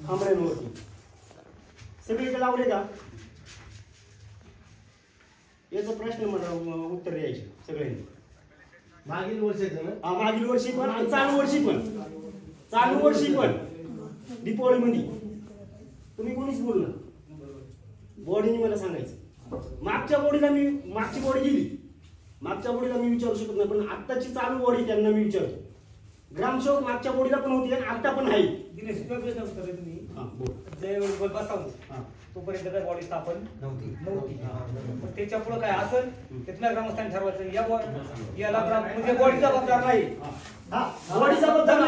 खांबळ्यांवरती सगळीकडे लावले का? याचा प्रश्न मला उत्तर द्यायचे सगळ्यांनी. मागील वर्षाचं ना? मागील वर्षी पण आणि चालू वर्षी पण दीपावळीमध्ये तुम्ही कोणीच बोललं. बॉडीने मला सांगायचं. मागची बॉडी गेली, मागच्या बॉडीला मी विचारू शकत नाही, पण आत्ताची चालू बॉडी त्यांना मी विचारतो. ग्रामसेवक मागच्या बॉडीला पण होती आणि आता पण आहे. दिनेश प्रश्न उत्तर तुम्ही बोल. बसावं तोपर्यंत काय बॉडी स्थापन नव्हती. मग त्याच्या पुढे काय असेल तिथल्या ग्रामस्थांनी ठरवायचं. याला म्हणजे बॉडीचा जबाबदार नाही. बॉडीचा बद्दल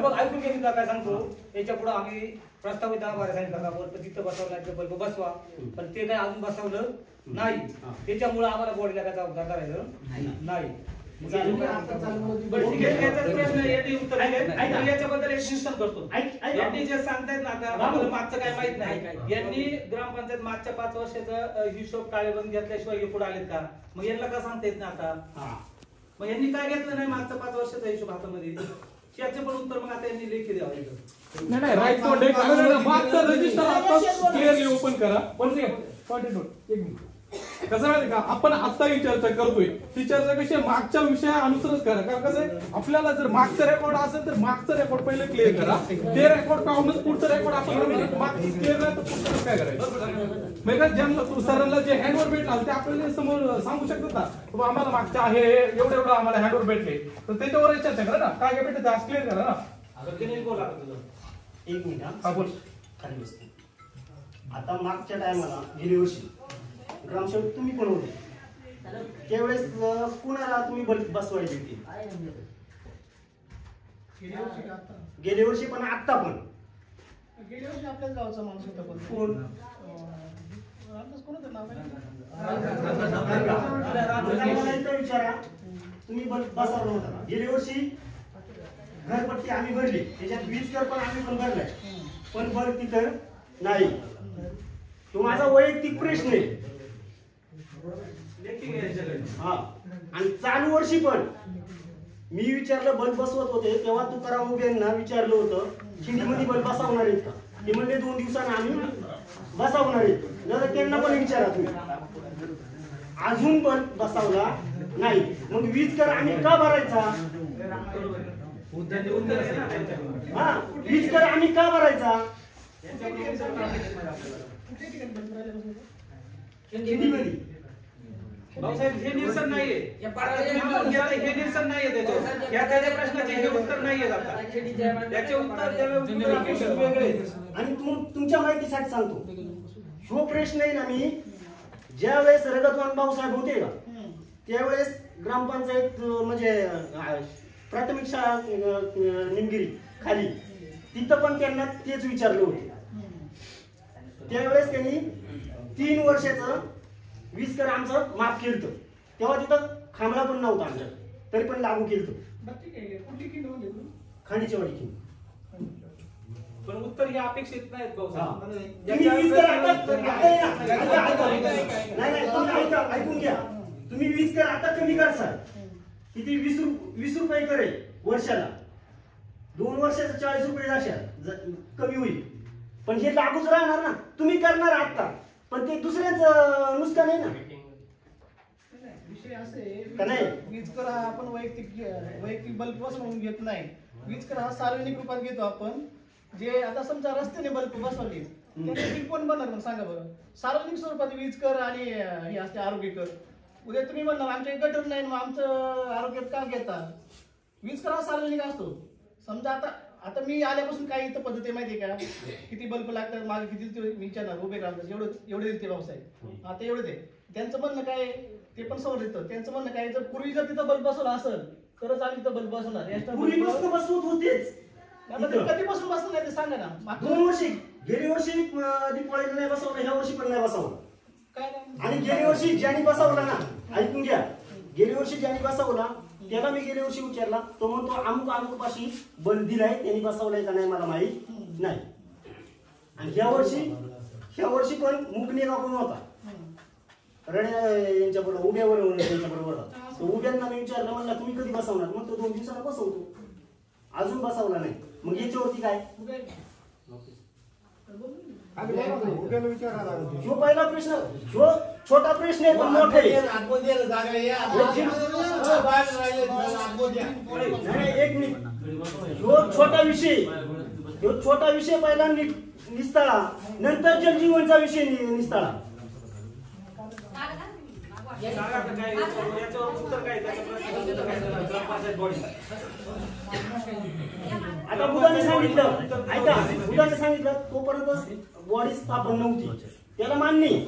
बघ ऐकून घे. काय सांगतो याच्या पुढे आम्ही प्रस्तावित आभार सांगितलं का तिथं बसवला बल्ब बसवा, पण ते काय अजून बसवलं नाही. त्याच्यामुळे आम्हाला बॉडीला काय जबाबदार करायचं नाही. याच्याबद्दल एक शिक्षण करतो. यांनी जे सांगतायत ना आता आम्हाला मागचं काय माहित नाही. यांनी ग्रामपंचायत मागच्या 5 वर्षाचा हिशोब टाळेबंद घेतल्याशिवाय हे पुढे आलेत का? मग यांना का सांगता येत ना आता? मग यांनी काय घेतलं नाही मागचा 5 वर्षाचा हिशोब हातामध्ये? याचे पण उत्तर मग आता यांनी लेखी द्यावं. नाही राईट मागचं रजिस्टर आता क्लिअरली ओपन करा. एक मिनिट. कसं माहिती का, आपण आता ही चर्चा करतोय ती चर्चा कशी मागच्या विषयानुसारच करा. कारण कसं आहे, आपल्याला जर मागचा रेकॉर्ड असेल तर मागचा रेकॉर्ड पहिले क्लिअर करा. ते रेकॉर्ड पाहूनच पुढचं रेकॉर्ड आपण मागचं क्लिअर नाही तर पुढचं काय करायचं. म्हणजे ज्यांना सरांना जे हँडवर भेटला ते आपल्याला समोर सांगू शकतात ना, तुम्ही आम्हाला मागच्या आहे एवढं आम्हाला हँडवर भेटले, तर त्याच्यावर चर्चा करा ना. काय काय भेटत आज क्लिअर करा ना. एक मिनिट. बोल. खाली बस. आता मागच्या टायमाला गेली वर्षी ग्रामसेवक तुम्ही पण होते, त्यावेळेस कुणाला तुम्ही बसवायची होती? गेल्या वर्षी पण आता पण गेल्या वर्षी आपल्याच गावचा माणूस होता. पण कोण? विचारा तुम्ही बसवलं होता. गेल्या वर्षी घरपट्टी आम्ही भरली, त्याच्यात वीज कर पण आम्ही पण भरलाय, पण बघ तिथं नाही. तो माझा वैयक्तिक प्रश्न आहे. हा. आणि चालू वर्षी पण मी विचारलं बल्ब बसवत होते तेव्हा तुकाराम उभ्यांना विचारलं होतं खिंडीमध्ये बल्ब बसवणार आहेत का? ते म्हणले 2 दिवसांना आम्ही बसवणार आहेत. जर त्यांना पण विचारा तुम्ही, अजून पण बसवला नाही. मग वीज कर आम्ही का भरायचा? हा, वीज कर आम्ही का भरायचा? भाऊसाहेब हे निरसन नाहीये. हे निरसन नाहीये त्याच्यावर. या त्याच्या प्रश्नाचे हे उत्तर नाहीये आता. त्याचे उत्तर वेगळे. आणि तुमच्या माहितीसाठी सांगतो, जो प्रश्न आहे ना, मी ज्या वेळेस रगतवान भाऊसाहेब होते का त्यावेळेस ग्रामपंचायत म्हणजे प्राथमिक शाळा निमगिरी खाली तिथं पण त्यांना तेच विचारलं होते. त्यावेळेस त्यांनी 3 वर्षाचं वीज कर आमचं माफ केलं. तेव्हा तिथं खांबळा पण नव्हता आमच्या, तरी पण लागू केलं. खांडीच्या वाडी खिंड. पण उत्तर हे अपेक्षित नाहीत ऐकून घ्या. तुम्ही वीज कर आता कमी करसाल किती? 20 रुपये करेल वर्षाला. 2 वर्षाचं 40 रुपये जाशाल कमी होईल, पण हे लागूच राहणार ना. तुम्ही करणार आता, पण ते दुसऱ्याच नुकसान आहे ना. विषय असे वीज कर हा आपण वैयक्तिक बल्ब बसवून घेत नाही. वीज कर हा सार्वजनिक रूपात घेतो आपण. जे आता समजा रस्त्याने बल्ब बसवले त्याचे कोण बनणार मग सांगा बरं? सार्वजनिक स्वरूपात वीज कर आणि हे असते आरोग्य कर. उद्या तुम्ही म्हणणार आमच्या गटर नाही मग आमचं आरोग्य का घेता? वीज कर हा सार्वजनिक असतो. समजा आता मी आल्यापासून काय इथं पद्धती माहिती आहे का? किती बल्ब लागतात मागे किती विचारणार उभे राहतात एवढे देते व्यवसाय आता एवढे दे. त्यांचं म्हणणं काय ते पण समोर येतं. त्यांचं म्हणणं काय जर पूर्वी जर तिथं बल्ब बसवला असेल तरच आम्ही तिथं बल्ब बसवणार. बसवत होतेच. कधीपासून बसलं नाही ते सांगा ना. 2 वर्षी गेल्या वर्षी दीपावळीला नाही बसवलं, ह्या वर्षी पण नाही बसवलं. काय आणि गेल्या वर्षी ज्यांनी बसवला ना, ऐकून घ्या, गेल्या वर्षी ज्यांनी बसवला त्याला मी गेल्या वर्षी विचारला, तो म्हणतो अमुक पाशी बल्ब दिलाय त्यांनी बसवलाय का नाही मला माहित नाही. आणि ह्या वर्षी पण मुकणे गावून होता रड्या यांच्या बरोबर उभ्यावर त्यांच्याबरोबर होता. तो उभ्यांना मी विचारलं, म्हणला तुम्ही कधी बसवणार? मग तो 2 दिवसांना बसवतो, अजून बसवला नाही. मग याच्यावरती काय? जो पहिला प्रश्न जो छोटा प्रश्न आहे पण मोठा आहे. एक मिनिट. जो छोटा विषय पहिला निस्ताळा, नंतर जलजीवनचा विषय निस्ताळा. आता बुधाने सांगितलं, ऐका, बुधाने सांगितलं तोपर्यंत बॉडी स्थापन नव्हती, त्याला मान्य आहे.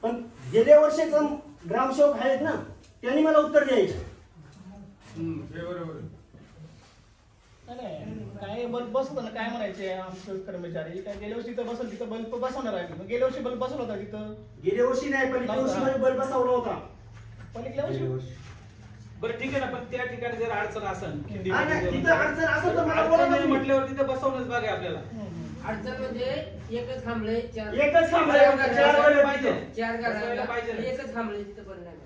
पण गेल्या वर्षीचा ग्रामसेवक आहेत ना, त्यांनी मला उत्तर द्यायचे. काय बल्ब बसवताना काय म्हणायचे आमचे कर्मचारी, काय गेल्या वर्षी तिथं बसल तिथं बल्ब बसवणार आहे. गेल्या वर्षी बल्ब बसवला होता तिथं. गेल्या वर्षी नाही, पण गेल्या वर्षी बल्ब बसवला होता. पलीकडल्या वर्षी बरं ठीक आहे ना, पण त्या ठिकाणी जर अडचण असेल तिथं अडचण असेल तर मला बोला ना. म्हटल्यावर तिथं बसवणंच बघा आपल्याला. अडचण म्हणजे एकच थांबले, एकच थांबले, चार पाहिजे. चार गाड्या पाहिजे, एकच थांबले तिथं पण नाही.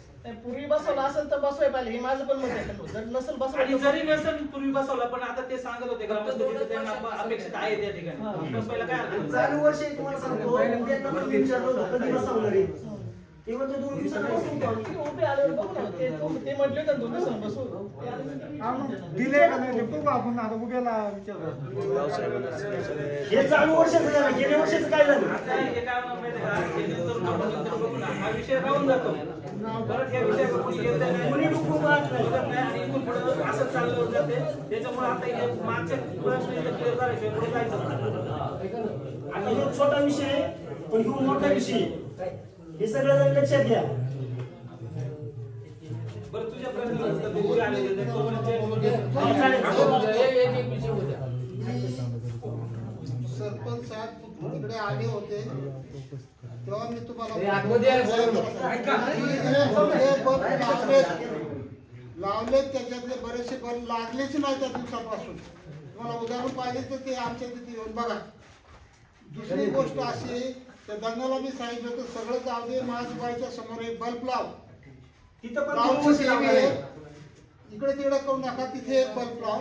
पूर्वी बसवला असेल तर बसवाय पाहिजे, हे माझं पण मत आहे. जर नसेल आणि बसवायला जरी नसेल पूर्वी बसवला, पण आता ते सांगत होते ग्रामपंचायतीचं त्यांना अपेक्षित आहे त्या ठिकाणी बसवायला काय हरकत नाही. चालू वर्षी तुम्हाला सांगतो, उद्या पण विचारलं होतं कधी बसवणार आहे. ते म्हणजे 2 दिवसांनी बसवतो आम्ही. उभे आल्यावर बघू ना, ते म्हटले होते 2 दिवसांनी बसवू. दिले का नाही बघू आपण आता उद्याला विचारू. हे चालू वर्षाचं झालं, गेल्या वर्षाचं काय झालं? आता हे काय होणार माहिती आहे का? हे नंतर बघू ना, हा विषय राहून जातो. परत या विषयावर कोणी येत नाही, कोणी डुकून पाहत नाही, बघत नाही आणि इथून पुढे असं चाललं जाते. त्याच्यामुळे आता हे मागचे प्रश्न क्लिअर करायचे, पुढे जायचं. आता जो छोटा विषय आहे, पण खूप मोठा विषय आहे. हे सगळं जर लक्षात घ्या. बरं तुझ्या प्रश्नाला पुढे आले होते सरपंच साहेब तिकडे आले होते तेव्हा मी तुम्हाला लावले, त्याच्यातले बरेचसे बल्ब लागलेच नाही त्या दिवसापासून. तुम्हाला उदाहरण पाहिजे तर ते आमच्या तिथे येऊन बघा. दुसरी गोष्ट अशी, त्या दंगाला मी सांगितलं होतं सगळं जाऊ दे, माझ्या समोर एक बल्ब लाव, तिथं पण इकडे तिकडे करू नका, तिथे एक बल्ब लाव.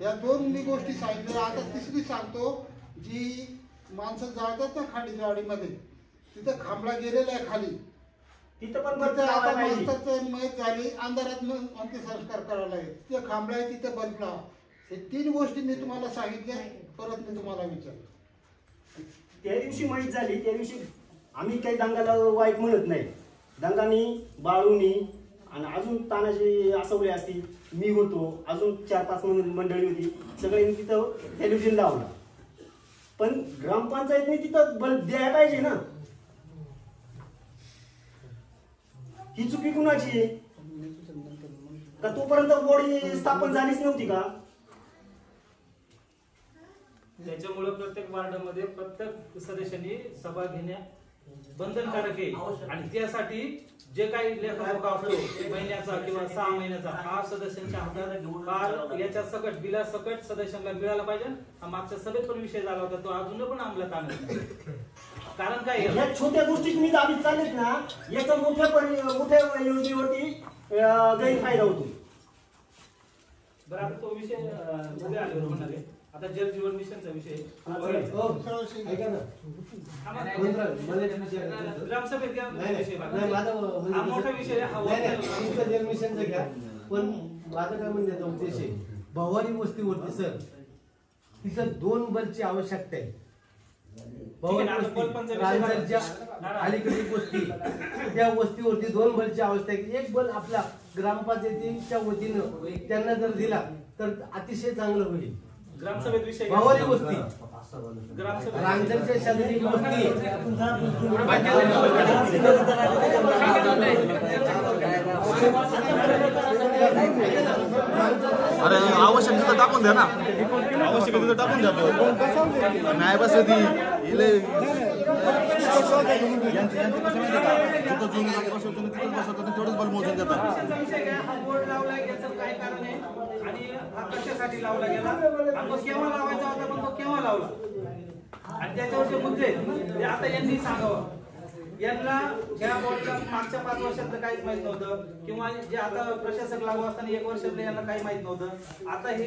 या 2 मी गोष्टी सांगितल्या. आता तिसरी सांगतो, जी माणसं जाळतात ना खाडीमध्ये, तिथं खांबळा गेलेला आहे खाली, तिथं पण आता माणसाचं मयत झाली, अंधारात अंत्यसंस्कार करायला लागेल, तिथे खांबळा आहे, तिथे बल्ब लाव. हे 3 गोष्टी मी तुम्हाला सांगितल्या. परत मी तुम्हाला विचारतो. त्या दिवशी माहीत झाली, त्या दिवशी आम्ही काही दंगाला वाईट म्हणत नाही. दंगानी, बाळूनी आणि अजून तानाजी आसवले असतील, मी होतो, अजून 4-5 मंडळी होती, सगळ्यांनी तिथं टेलिव्हिजन लावलं. पण ग्रामपंचायतने तिथं बल्ब द्यायला पाहिजे ना. ही चुकी कुणाची आहे? का तोपर्यंत बॉडी स्थापन झालीच नव्हती का? त्याच्यामुळे प्रत्येक वार्डामध्ये प्रत्येक सदस्यांनी सभा घेण्या बंधनकारक आहे. आणि त्यासाठी जे काही लेखा असतो महिन्याचा किंवा 6 महिन्याचा, हा सदस्यांच्या हातात याच्या सकट बिला सकट सदस्यांना मिळाला पाहिजे. हा मागच्या सभेत पण विषय झाला होता, तो अजून पण अंमलात आणला. कारण काय या छोट्या गोष्टी तुम्ही दाबीत चाललेत ना, याचा मोठ्या योजनेवरती गैरफायदा होतो. बरं, आता तो विषय उद्या आल्यावर म्हणाले. आता जल जीवन मिशनचा विषय ऐका ना, ग्रामसभेत घ्या विषय, हा मोठा विषय आहे. जल मिशनचं घ्या, पण माझं काय म्हणण्याचा उद्देश आहे, भवानी वस्तीवरती सर तिथं 2 बल्बची आवश्यकता आहे. अलीकडे वस्ती, त्या वस्तीवरती 2 बल्बची आवश्यकता आहे. एक बल्ब आपला ग्रामपंचायतीच्या वतीनं त्यांना जर दिला तर अतिशय चांगलं होईल. ग्रामसभेत विषय भवानी वस्ती, रांजणच्या शेजारी वस्ती. अरे आवश्यक तिथं टाकून द्या ना, आवश्यक तिथं टाकून द्या. नाही बस ती तेवढंच बल मोजून देतात. हा बोर्ड लावलाय, याचं काय कारण आहे आणि हा कशासाठी लावला गेला आणि तो केव्हा लावायचा होता, पण तो केव्हा लावला आणि त्याच्यावरचे मुद्दे ते आता यांनी सांगावं. यांना ज्या बोर्डच्या मागच्या 5 वर्षातलं काहीच माहित नव्हतं किंवा जे आता प्रशासक लागू असताना 1 वर्षातलं यांना काही माहित नव्हतं. आता हे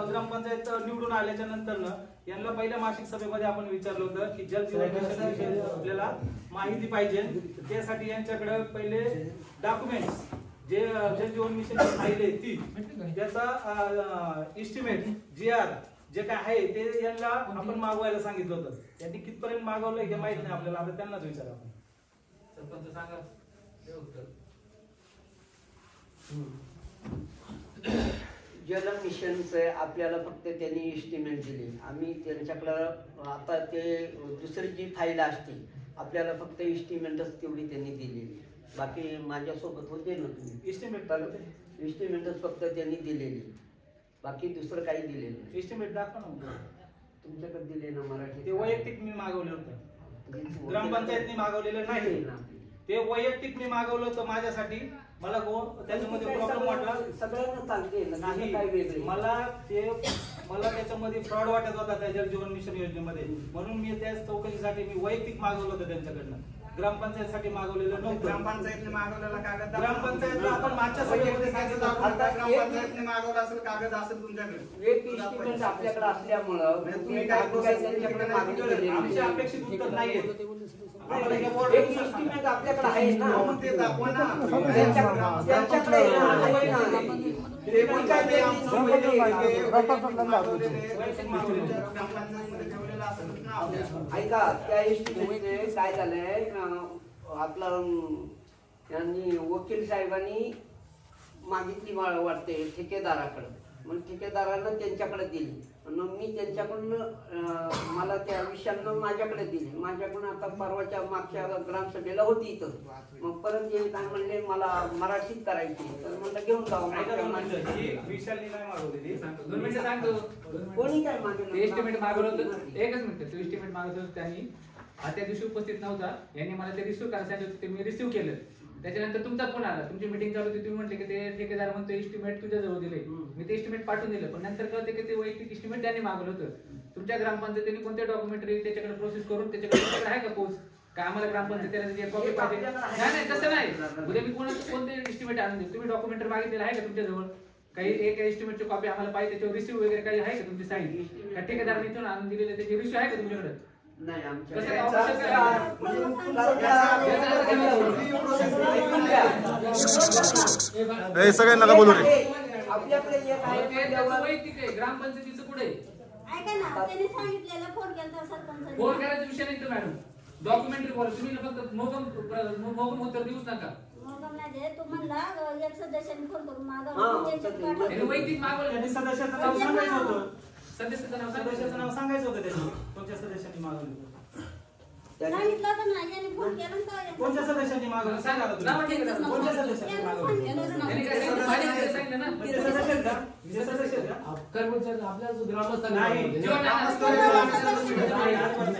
ग्रामपंचायत निवडून आल्याच्या नंतर यांना पहिल्या मासिक सभेमध्ये आपण विचारलं होतं की जल जीवन मिशनविषयी आपल्याला माहिती पाहिजे. त्यासाठी यांच्याकडे पहिले डॉक्युमेंट्स जे जल जीवन मिशन फाईल आहे ती त्याचा एस्टिमेट GR जे काय आहे ते यांना आपण मागवायला सांगितलं होतं. त्यांनी कितपर्यंत मागवलं हे माहित नाही आपल्याला. आता त्यांनाच विचारा आपण. सरपंच सांगा जल मिशनचं आपल्याला फक्त त्यांनी एस्टिमेट दिली. आम्ही त्यांच्याकडं आता ते दुसरी जी फाईल असते आपल्याला फक्त एस्टिमेटच तेवढी त्यांनी दिलेली. बाकी माझ्यासोबत होते ना तुम्ही एस्टिमेटच फक्त त्यांनी दिलेली. बाकी दुसरं काही दिलेलं नाही. एस्टिमेट दाखवा ना तुमच्याकडे दिले ना मराठी. ते वैयक्तिक मी मागवले होतं. ग्रामपंचायतने मागवलेलं नाही. ते वैयक्तिक मी मागवलं होतं माझ्यासाठी. मला त्याच्यामध्ये प्रॉब्लेम वाटला. सगळ्यांना चालते नाही मला त्याच्यामध्ये फ्रॉड वाटत होता त्या जल जीवन मिशन योजनेमध्ये. म्हणून मी त्या चौकशीसाठी मी वैयक्तिक मागवलं होतं त्यांच्याकडनं. ग्रामपंचायतसाठी मागवलेलं नव्हतं. ग्रामपंचायतने मागवलेला कागद ग्रामपंचायतला आपण मागच्या सभेमध्ये ग्रामपंचायतने मागवला असेल कागद असेल तुमच्याकडे. एक एस्टिमेट आपल्याकडे असल्यामुळं तुम्ही त्यांच्याकडे मागणी केलेली आमची अपेक्षित उत्तर नाहीये. एक एस्टिमेट आपल्याकडे आहे ना. ते दाखवा ना. त्यांच्याकडे आहे ना. ते पण काय ते ऐका त्या एस्टिमेटचे काय झालंय आपला त्यांनी वकील साहेबांनी मागितली वाटते ठेकेदाराकडे. मग ठेकेदारानं त्यांच्याकडे दिली. मग मी त्यांच्याकडून मला त्या विषयानं माझ्याकडे दिली. माझ्याकडून आता परवाच्या मागच्या ग्रामसभेला होती इथं. मग परत येईल काय म्हणले मला मराठीत करायची. तर म्हणलं घेऊन जाऊ. कोणी काय मागितलं एस्टिमेट मागवलं होतं. एकच मिनिट. तो एस्टिमेट मागवलं होतं त्यांनी त्या दिवशी उपस्थित नव्हता. यांनी मला ते रिसिव्ह करायला सांगितलं. ते मी रिसिव्ह केलं. त्याच्यानंतर तुमचा फोन आला. तुमची मीटिंग चालू होती. तुम्ही म्हटले की ते ठेकेदार म्हणतो एस्टिमेट तुझ्या जवळ दिले. मी ते एस्टिमेट पाठवून दिलं. पण नंतर कळते की ते वैयक्तिक एस्टिमेट त्यांनी मागवलं होतं. तुमच्या ग्रामपंचायतीने कोणते डॉक्युमेंटरी त्याच्याकडे प्रोसेस करून त्याच्याकडे आहे का पोच का आम्हाला ग्रामपंचायतीला कॉपी पाहिजे? नाही तसं नाही. उद्या मी कोणते एस्टिमेट आणून देऊ. तुम्ही डॉक्युमेंटरी मागितलेलं आहे का तुमच्याजवळ? काही एक एस्टिमेटची कॉपी आम्हाला पाहिजे. त्याच्यावर रिसिव्ह वगैरे काही आहे का तुमची साईन? त्या ठेकेदाराने इथून आणून दिलेले त्याची रिसिव्ह आहे का तुमच्याकडे? नाही आमच्या सगळ्यांना बोलू रे. आपल्याकडे वैयक्तिक आहे. ग्रामपंचायतीचं पुढे फोन करायचा विषय नाही तो मॅडम. डॉक्युमेंटरी बोला. तुम्ही फक्त मोगम उत्तर देऊच नका. वैयक्तिक मागवलं. सदस्याचं नाव सांगायचं होतं. सदस्याचं नाव सांगायचं होतं त्यांनी. कोणत्या सदस्यांनी मागवलं? कोणत्या सदस्यांनी मागवलं सांगा. कोणत्या सदस्यांनी मागवलं?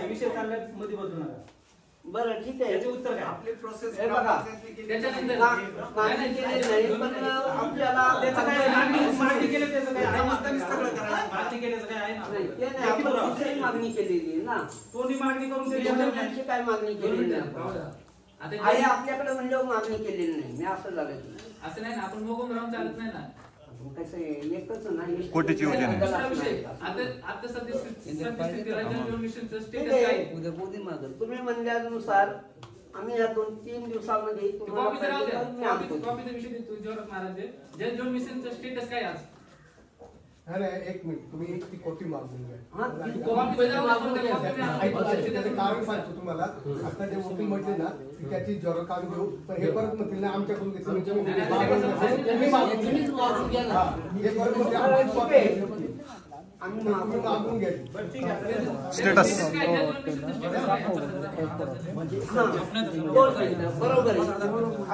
विषय चालल्यामध्ये बदलू नका. बरं ठीक आहे. याचे उत्तर काय? आपली प्रोसेस बघा त्याच्यानंतर मागणी केलेली नाही पण आपल्याला त्याचं काय मागणी केली त्याचं काय आहे? मागणी केल्याचं काय आहे ना? ते नाही आपण दुसरी मागणी केलेली ना. कोणी मागणी करून त्यांची काय मागणी केलेली नाही. आहे आपल्याकडे म्हणजे मागणी केलेली नाही. मी असं झालं असं नाही ना. आपण मोगम राहून चालत नाही ना. कसं एकच नाही. कोटीची योजना आहे. आता तुम्ही म्हणल्यानुसार आम्ही या 2-3 दिवसामध्ये जल जीवन मिशनचं स्टेटस काय आज? अरे एक मिनिट. तुम्ही एक ती कॉपी मागून घ्या. त्याचं कारण सांगतो तुम्हाला. आता जे वकील म्हटले ना की त्याची जरा काम घेऊ पण हे परत म्हणतील ना आमच्याकडून घेतलं. आम्ही मागून घ्या. स्टेटस बरोबर आहे.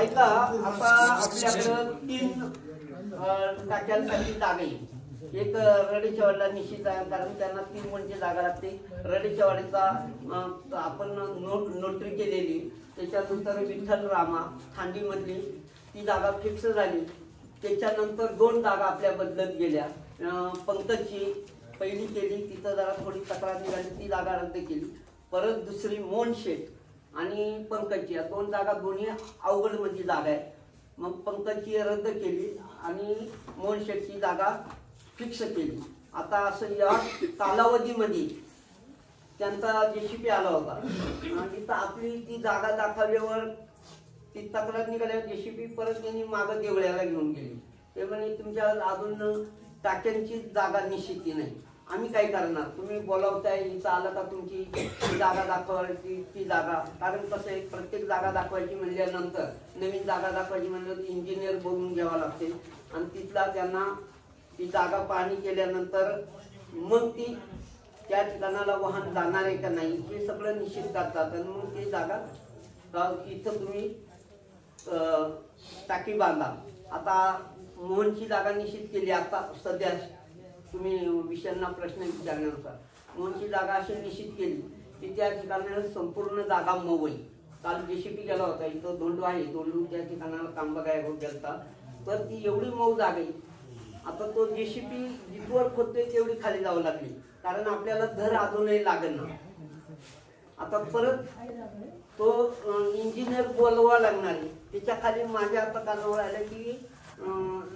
ऐका आता आपल्याकडं 3 टाक्यांसाठी जागा येईल. एक रडीचेवाडीला निश्चित आहे कारण त्यांना 3 गुंठे जागा लागते. रडीचेवाडीचा आपण नोटरी केलेली. त्याच्यानंतर विठ्ठल रामा खांडीमधली ती जागा फिक्स झाली. त्याच्यानंतर 2 जागा आपल्या बदलत गेल्या. पंकजची पहिली केली तिथं जरा थोडी तक्रार निघाली ती जागा रद्द केली. परत दुसरी मोनशेट आणि पंकजची या 2 जागा दोन्ही अवघड म्हणजे जागा आहे. मग पंकजची रद्द केली आणि मोहन शेठची जागा फिक्स केली. आता असं या कालावधीमध्ये त्यांचा JCP आला होता आणि तिथं आपली ती जागा दाखवल्यावर ती तक्रार निघाल्यावर JCP परत त्यांनी मागं देवळ्याला घेऊन गेली. ते म्हणे तुमच्या अजून टाक्यांची जागा निश्चिती नाही. आम्ही काय करणार, तुम्ही बोलावताय इथं आलं का तुमची जागा दाखवायची ती जागा. कारण कसं आहे, प्रत्येक जागा दाखवायची म्हणल्यानंतर नवीन जागा दाखवायची म्हणल्यानंतर इंजिनियर बघून घ्यावा लागते आणि तिथला त्यांना ती जागा पाहणी केल्यानंतर मग ती त्या ठिकाणाला वाहन जाणार आहे का नाही हे सगळं निश्चित करतात आणि मग ती जागा इथं तुम्ही टाकी बांधा. आता मोहनची जागा निश्चित केली. आता सध्या तुम्ही विषयांना प्रश्न विचारण्यानुसार मोहनची जागा अशी निश्चित केली की त्या ठिकाणी संपूर्ण जागा मऊ आहे. काल JCP गेला होता, इथं धोंडू आहे, धोंडू त्या ठिकाणाला काम बघायला गेलता, तर ती एवढी मऊ जागा आहे. आता तो JCP जिथवर खोदतोय तेवढी खाली जावं लागली कारण आपल्याला धर अजूनही लागेल ना. आता परत तो इंजिनियर बोलवा लागणार आहे. त्याच्या खाली माझ्या आता कानावर आलं की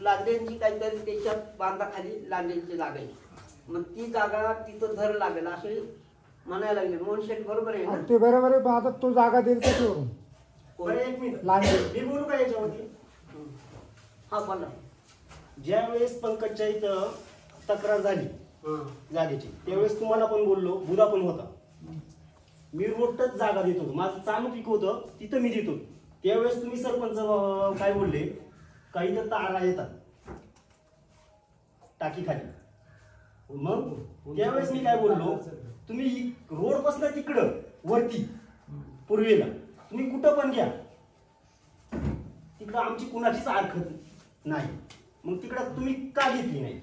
लांड्यांची काहीतरी त्याच्यात बांधाखाली लांड्यांची जागा आहे. मग ती जागा तिथं धर लागेल असे म्हणायला लागले. मोहन शेठ बरोबर आहे ना? ते बरोबर आहे, पण आता तो जागा देईल त्याच्यावरून. बरं, एक मिनिट लांडे. मी बोलू का याच्यावरती? हा बोला. ज्या वेळेस पंकजच्या इथं तक्रार झाली जागेची त्यावेळेस तुम्हाला पण बोललो, बुधा पण होता. मी रोडच जागा देत होतो, माझं चालू पीक होतं तिथं मी देतो. त्यावेळेस तुम्ही सरपंच काय बोलले, काही तर तारा येतात टाकी खाली. मग त्यावेळेस मी काय बोललो, तुम्ही रोड पासून तिकडं वरती पूर्वेला तुम्ही कुठं पण घ्या, तिकडं आमची कुणाचीच हरकत नाही. मग तिकडं तुम्ही का घेतली नाही?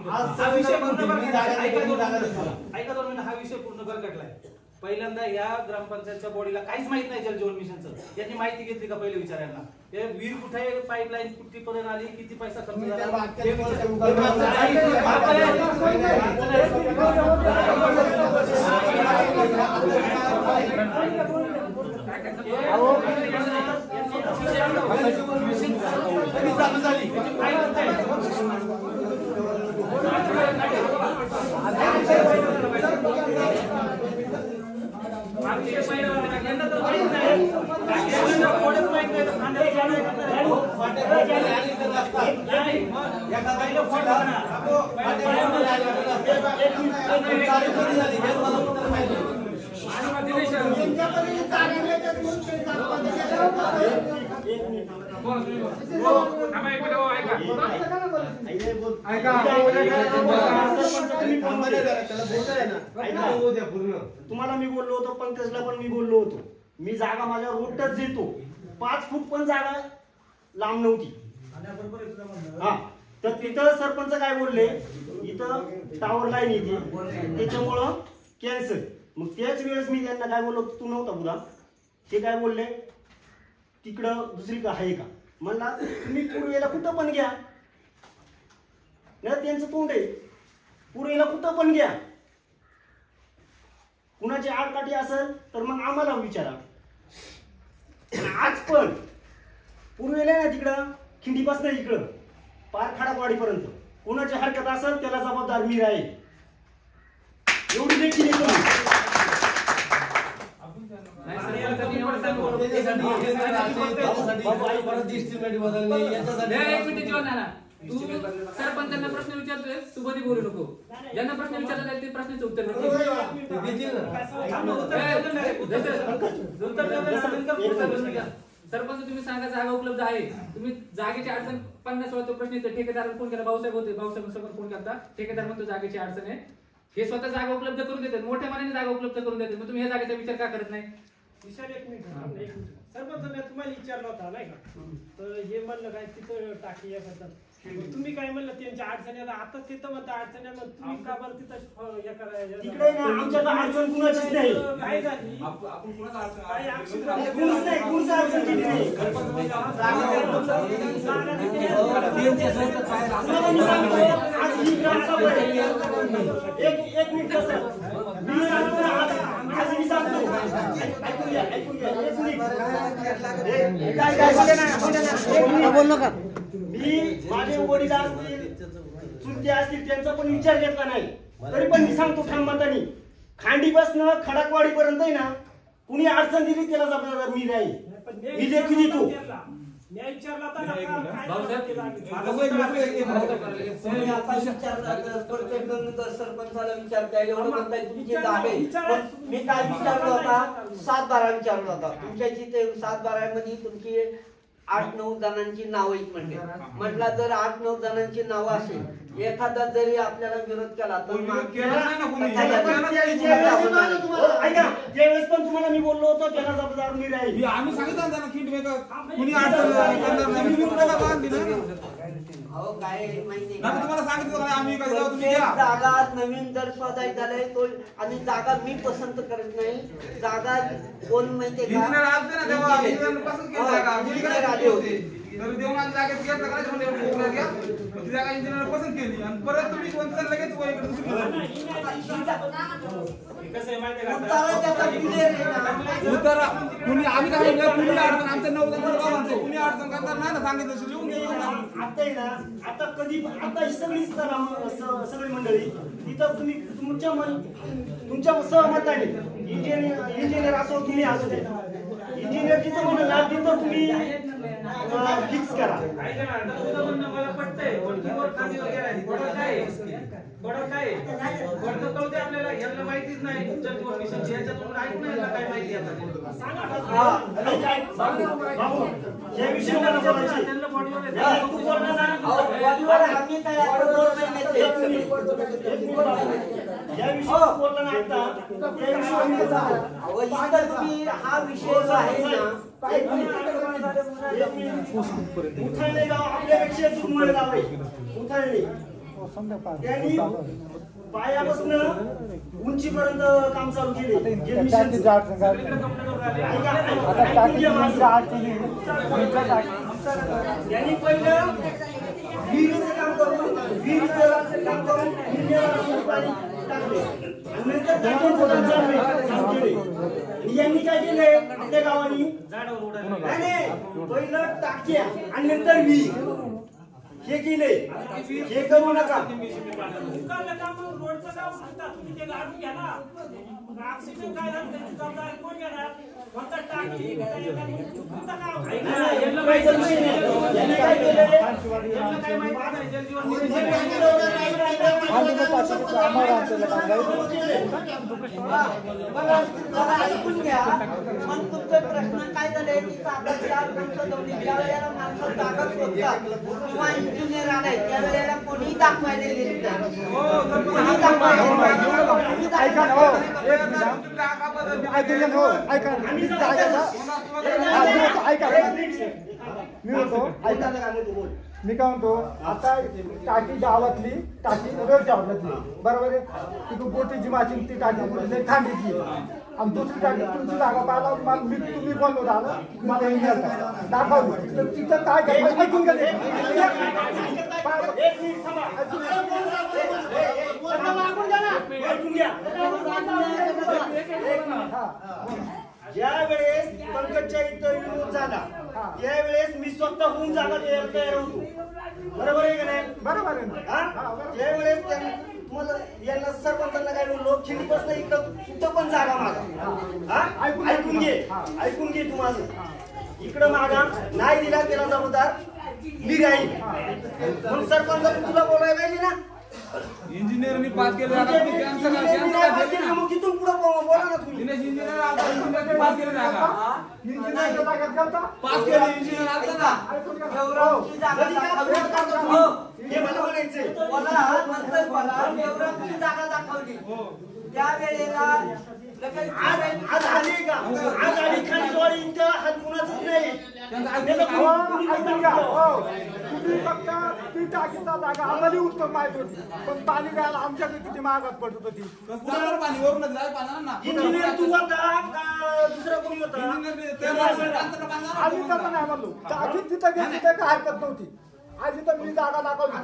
हा विषय पूर्ण प्रकटलाय. पहिल्यांदा या ग्रामपंचायतच्या बॉडीला काहीच माहित नाही जलजीवन मिशनचं. त्यांनी माहिती घेतली का पहिले विचारायला? हे वीर कुठे, पाईपलाईन कुठपर्यंत आली, किती पैसा खर्च झाला, तुम्हाला मी बोललो होतो, पंकजला पण मी बोललो होतो, मी जागा माझ्या रोडच देतो. 5 फूट पण जागा लांब नव्हती. हा, तर तिथं सरपंच काय बोलले, इथं टावर लाईन येते त्याच्यामुळं कॅन्सल. मग त्याच वेळेस मी त्यांना काय बोललो, तू नव्हता बुधा, ते काय बोलले तिकडं दुसरी का आहे का? म्हणला तुम्ही पूर्वेला कुठं पण घ्या ना, त्यांचं तोंड आहे, पूर्वेला कुठं पण घ्या. कुणाची आडकाठी असेल तर मग आम्हाला विचारा. आज पण पूर्वेला ना तिकडं खिंडीपासून इकडं पार खडाकवाडीपर्यंत कुणाची हरकत असेल त्याला जबाबदार मी राहील. एवढी देखील सरपंचांना प्रश्न विचारतोय, तू कधी बोलू नको. ज्यांना प्रश्न विचारला ते प्रश्नाचं उत्तर सरपंच तुम्ही सांगा जागा उपलब्ध आहे. तुम्ही जागेची अडचण 50 वेळा तो प्रश्न येतो. ठेकेदाराला फोन केला, भाऊसाहेब होते, भाऊसाहेब फोन केला, ठेकेदार म्हणतो जागेची अडचण आहे. हे स्वतः जागा उपलब्ध करून देतात, मोठ्या मनाने जागा उपलब्ध करून देतात. मग तुम्ही या जागेचा विचार का करत नाही? विचार एक मिनिट सरपंच मी तुम्हाला विचारला होता नाही का, तर हे म्हणलं काय तिथं टाकी या तुम्ही काय म्हणलं त्यांच्या अडचणी आता तिथं म्हणता अडचणी तुम्ही का बरं तिथं हे करायचं तिकडे ना आमच्या तर अडचण कुणाचीच नाही. काय झाली आपण कुणाला अडचण काय अडचण कुणीच नाही, कुणीच अडचण केली नाही. तुम्हाला मी सांगतो, आज ही ग्रामसभा आहे. एक मिनिट सर, मी सांगतो ना, आज मी सांगतो. ऐकून घ्या, एक मिनिट. बोल नका. मी माझे वडील असतील, चुलते असतील, त्यांचा पण विचार घेतला नाही. तरी पण मी सांगतो ठाममतानी, खांडीपासनं खडकवाडी पर्यंत आहे ना, कुणी अडचण दिली त्याला जबाबदार मी नाही. मी लेखी देतो. न्याय विचारला तर काय सरपंचाला विचारता एवढं म्हणताय तुमची जागा. मी काय विचारलं होता, 7-12 विचारला होता. तुमच्याची ते 7-12 मध्ये तुमची 8-9 जणांची नावं आहेत म्हणले. म्हटलं जर 8-9 जणांची नावं असेल, एखादा जरी आपल्याला विरोध केला तर ऐका, ज्यावेळेस पण तुम्हाला मी बोललो होतो त्याला जबाबदार मी राहील. आम्ही सांगितलं त्यांना कुणी अडचण करणार नाही. मी तुम्हाला बांध दिलं. अहो काय माहिती तुम्हाला सांगितलं आम्ही जागा नवीन जर शोधायचं झालंय तो, आणि जागा मी पसंत करत नाही. जागा कोण माहितीये का, आले होते देवमान जागेत घेतलं करायचं म्हणजे ती जागा इंजिनियर पसंत केली आणि परत तुम्ही कोणतं लगेच उतारा कुणी आम्ही काय म्हणलं कुणी अडचण आमच्या 9 जणांचं कुणी अडचण करणार नाही ना सांगितलं लिहून घेऊन आता आहे ना, आता कधी आता ही सगळी मंडळी तिथं तुम्ही तुमच्या सहमताने इंजिनियर असो तुम्ही असो इंजिनियर जिथं म्हणा तिथं तुम्ही फिक्स करा. मला पटतंय आपल्याला यांना माहितीच नाही. काय माहिती हा विषय जो आहे ना, उथळणे गाव आपल्यापेक्षा दुर्मिळ गाव आहे. उथळणे त्यांनी पायापासून उंचीपर्यंत काम चालू केले. त्यांनी पहिलं विहिरीचं काम करून यांनी काय केलंय आपल्या गावानी पहिलं टाक्या आणि नंतर विहीर हे केले. हे करू नका. रोडचं काम म्हणतात तुम्ही ते गाडून घ्या ना. ऍक्सिडेंट काय झालं त्याची जबाबदारी कोण घेणार? म्हणतात टाकी ऐकून घ्या. मग तुमचे प्रश्न काय झाले की ज्या वेळेला माणसं जागा शोधतात किंवा इंजिनियर आलाय त्यावेळेला कोणी दाखवायला येत नाही. कोणी मी काय म्हणतो, आता टाकी गावातली टाकी रोडच्या भागातली बरोबर आहे. तिथून बोटीची माशी ती टाकी खांडीची आणि दुसरी टाकी तुमची जागा पाहिला तुम्ही कोण होता मला इंजिनियर दाखवली तर तिथं काय करायचं ऐकून गेले. ज्या वेळेस पंकजच्या इथं विरोध झाला त्यावेळेस मी स्वतःहून जागा द्यायला तयार होतो. बरोबर आहे का नाही? बरोबर आहे. त्यावेळेस तुम्हाला यांना सरपंचांना काय बोललो, खिंडीपासून इकडं कुठं पण जागा मागा. ऐकून घे तू माझं. इकडं मागा नाही दिला त्याला जबाबदार मी राहील. मग सरपंच तुला बोलायला पाहिजे ना. इंजिनियरनी पास केलं मग तिथून पुढे बोला ना तुम्ही. पास केलं जागा पास केलं इंजिनियर आलता ना. हे मला म्हणायचंय जागा दाखवली त्या वेळेला आज आली का? आज आली खांडीवाडी इथं हात कुणाचंच नाही. तुम्ही फक्त ती टाकीचा जागा आम्हाला उत्तम माहित होती, पण पाणी घ्यायला आमच्याकडे किती महागात पडत होती. आम्ही तसं नाही म्हणलो, टाकी तिथं गेली तिथे काय हरकत नव्हती. आधी तर मी जागा दाखवली,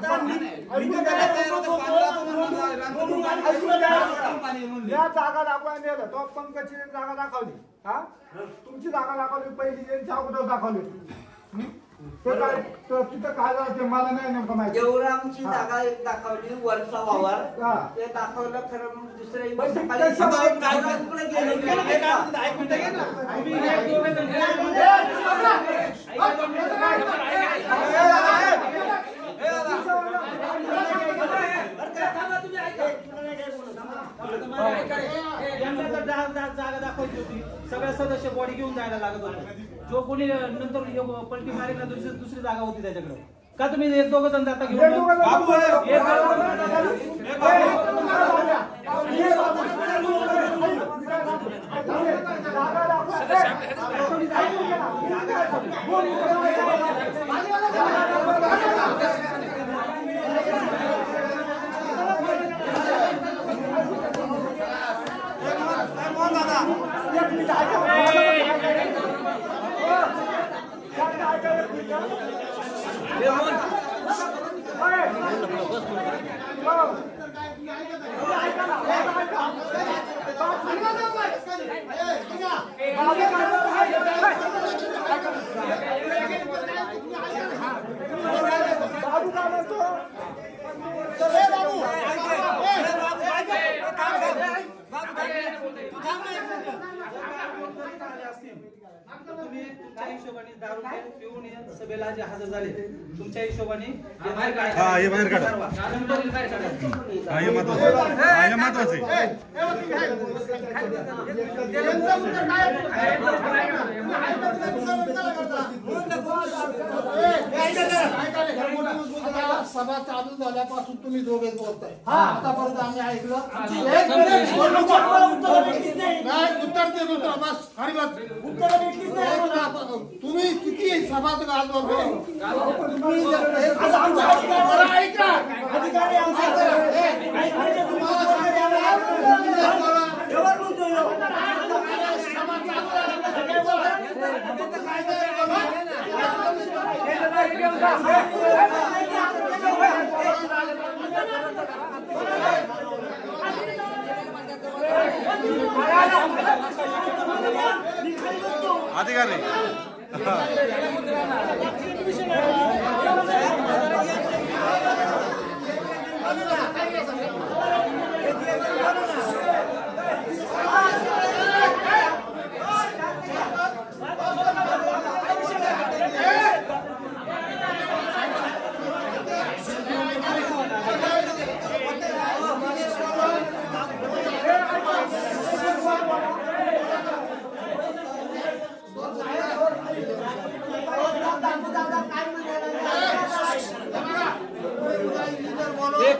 या जागा दाखवायला नेलं तो पंकजची एक जागा दाखवली, हा तुमची जागा दाखवली, पहिली यांची अगोदर दाखवली. तिथं काय झालं ते मला नाही नेमकं माहिती. देवरामची जागा एक दाखवली, वरचा वावर ते दाखवलं खरं. मग जागा दाखवायची होती, सगळ्या सदस्य बॉडी घेऊन जायला लागत होते. जो कोणी नंतर पलटी मारेल ना दुसरी जागा होती त्याच्याकडे. का तुम्ही एक दोघ जण जाता घेऊन? तुम्ही तुमच्या हिशोबाने दारू पिऊन सभेला जे हजर झाले, तुमच्या हिशोबाने सभा चालू झाल्यापासून तुम्ही दोघे बोलताय, आतापर्यंत आम्ही ऐकलं उत्तर ते उत्तर बस आणि बस तुम्ही किती सभा अधिकारी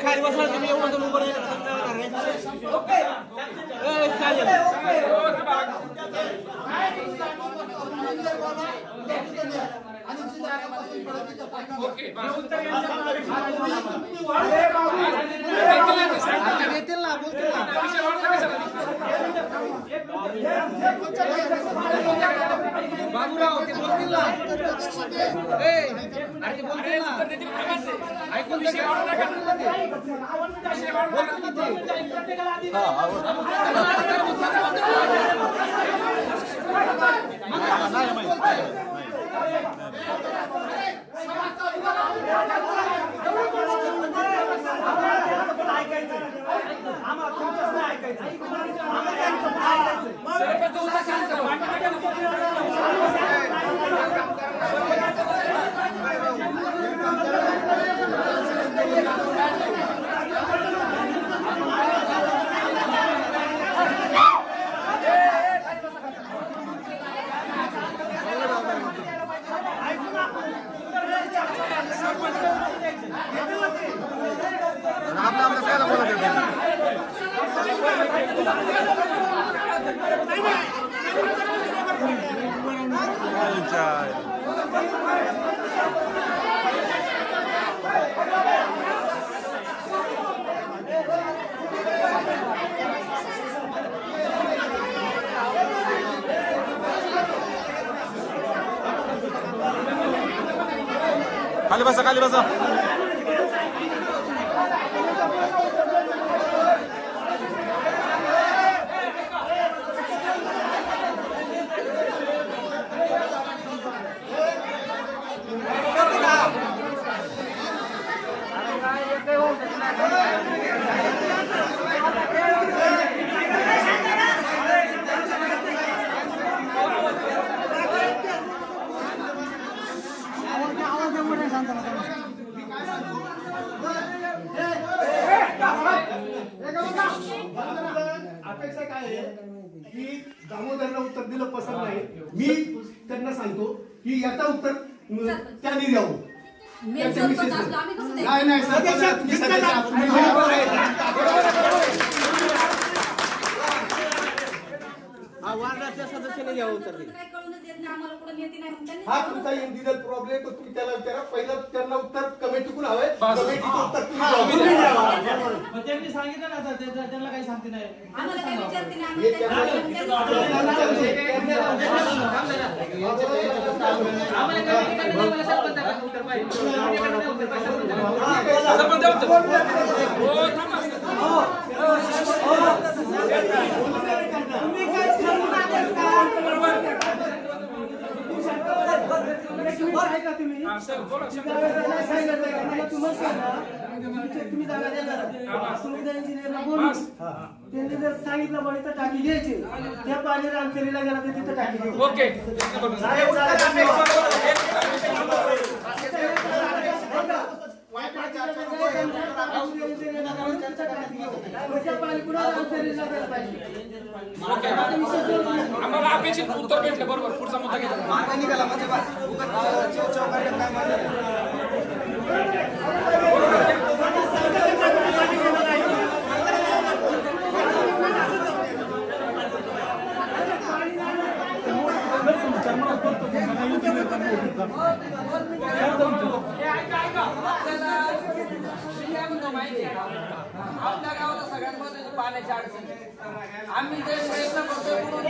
खाली बसला तुम्ही एवढं जण उभं येतील ना बोलतील बाबूराव ते बोलतील ना अरे बोलतील ना ऐकून Enjoy. खाली बसा खाली बसा. अपेक्षा काय आहे की दामोदरला उत्तर दिलं पसंत नाही. मी त्यांना सांगतो की याचं उत्तर त्यांनी द्यावं. नाही नाही वार्डाच्या सदस्याने द्यावं उत्तर. हा तुमचा इंडिव्हिज्युअल प्रॉब्लेम तो तुम्ही त्याला विचारा. पहिलं त्यांना उत्तर कमिटीकडून हवंय. कमिटीचं उत्तर तुम्ही द्यावं. त्यांनी सांगितलं ना आता त्यांना काही सांगते नाही. तुम्ही जागा देणार इंजिनियरला बोलून त्यांनी जर सांगितलं बरं तर टाकी घ्यायची. त्या पाणी रामचरीला गेला तर तिथं टाकी घ्यायची. ओके. आम्हाला अपेक्षित उत्तर भेटलं. बरोबर. पुढचा मुद्दा घेतला. आपल्या गावाला सगळ्यात महत्त्वाची पाण्याची अडचण. आम्ही जे प्रयत्न करतो